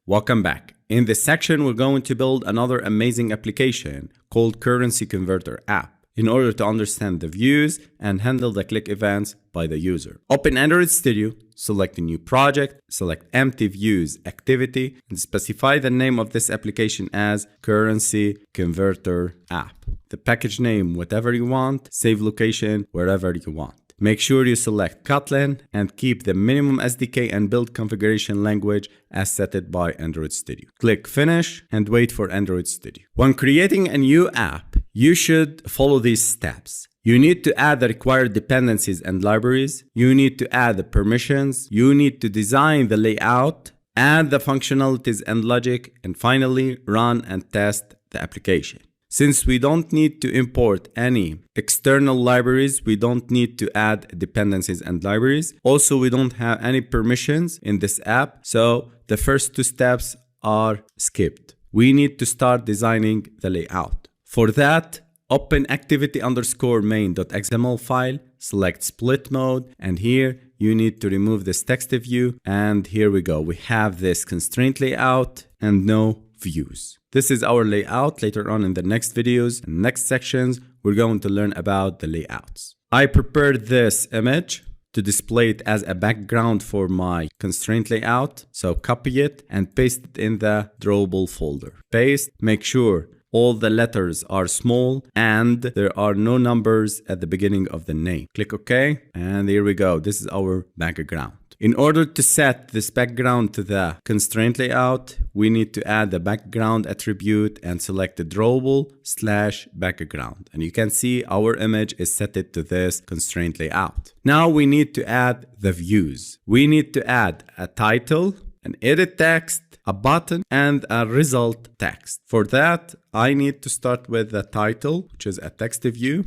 Welcome back. In this section, we're going to build another amazing application called Currency Converter app in order to understand the views and handle the click events by the user. Open Android Studio, select a new project, select empty views activity, and specify the name of this application as Currency Converter app. The package name, whatever you want, save location, wherever you want. Make sure you select Kotlin and keep the minimum SDK and build configuration language as set by Android Studio. Click Finish and wait for Android Studio. When creating a new app, you should follow these steps. You need to add the required dependencies and libraries. You need to add the permissions. You need to design the layout, add the functionalities and logic, and finally run and test the application. Since we don't need to import any external libraries, we don't need to add dependencies and libraries. Also, we don't have any permissions in this app. So the first two steps are skipped. We need to start designing the layout. For that, open activity_main.xml file, select split mode, and here you need to remove this text view. And here we go. We have this constraint layout and no views. This is our layout. Later on in the next videos and next sections, we're going to learn about the layouts. I prepared this image to display it as a background for my constraint layout. So copy it and paste it in the drawable folder. Paste, make sure all the letters are small and there are no numbers at the beginning of the name. Click OK, and here we go. This is our background. In order to set this background to the constraint layout, we need to add the background attribute and select the drawable/background. And you can see our image is set to this constraint layout. Now we need to add the views. We need to add a title, an edit text, a button, and a result text. For that, I need to start with the title, which is a text view.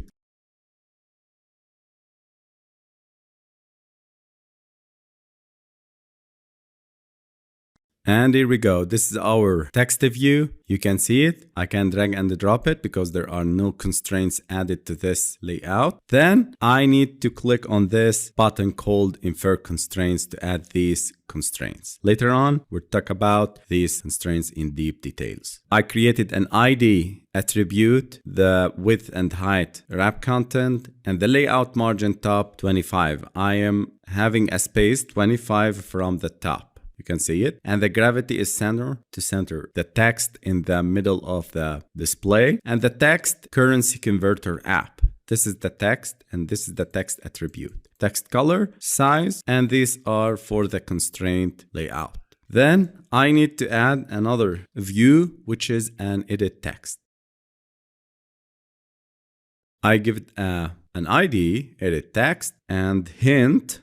And here we go. This is our text view. You can see it. I can drag and drop it because there are no constraints added to this layout. Then I need to click on this button called Infer Constraints to add these constraints. Later on, we'll talk about these constraints in deep details. I created an ID attribute, the width and height wrap content, and the layout margin top 25. I am having a space 25 from the top. You can see it. And the gravity is center to center. The text in the middle of the display. And the text currency converter app. This is the text and this is the text attribute. Text color, size, and these are for the constraint layout. Then I need to add another view, which is an edit text. I give it an ID, edit text, and hint.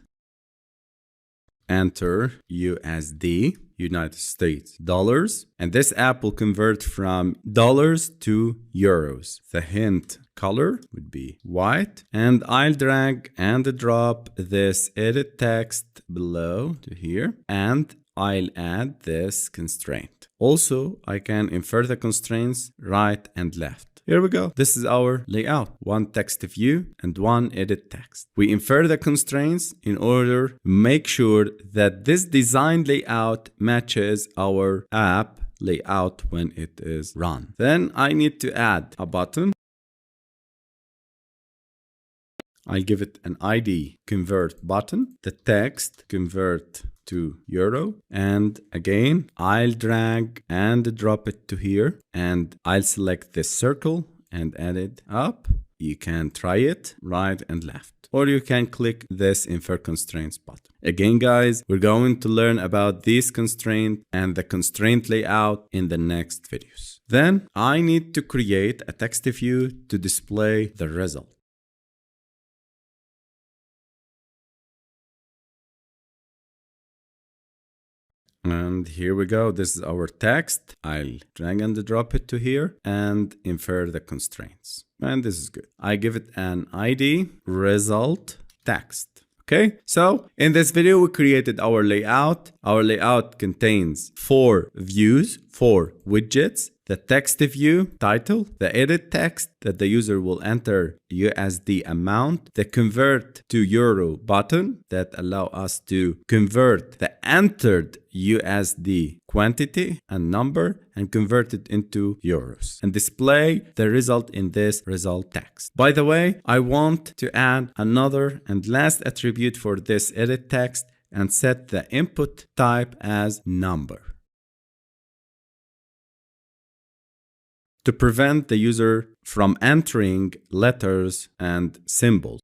Enter USD, United States dollars, and this app will convert from dollars to euros. The hint color would be white, and I'll drag and drop this edit text below to here, and I'll add this constraint. Also, I can infer the constraints right and left. Here we go. This is our layout. One text view and one edit text. We infer the constraints in order to make sure that this design layout matches our app layout when it is run. Then I need to add a button. I'll give it an ID convert button. The text convert to euro, and again I'll drag and drop it to here, and I'll select this circle and add it up. You can try it right and left, or you can click this Infer Constraints button. Again guys, we're going to learn about these constraints and the constraint layout in the next videos. Then I need to create a text view to display the result. And here we go. This is our text. I'll drag and drop it to here and infer the constraints. And this is good. I give it an ID result text. Okay, so in this video, we created our layout. Our layout contains 4 views, 4 widgets, the text view title, the edit text that the user will enter USD amount, the convert to euro button that allow us to convert the entered USD quantity and number and convert it into euros and display the result in this result text. By the way, I want to add another and last attribute for this edit text and set the input type as number, to prevent the user from entering letters and symbols.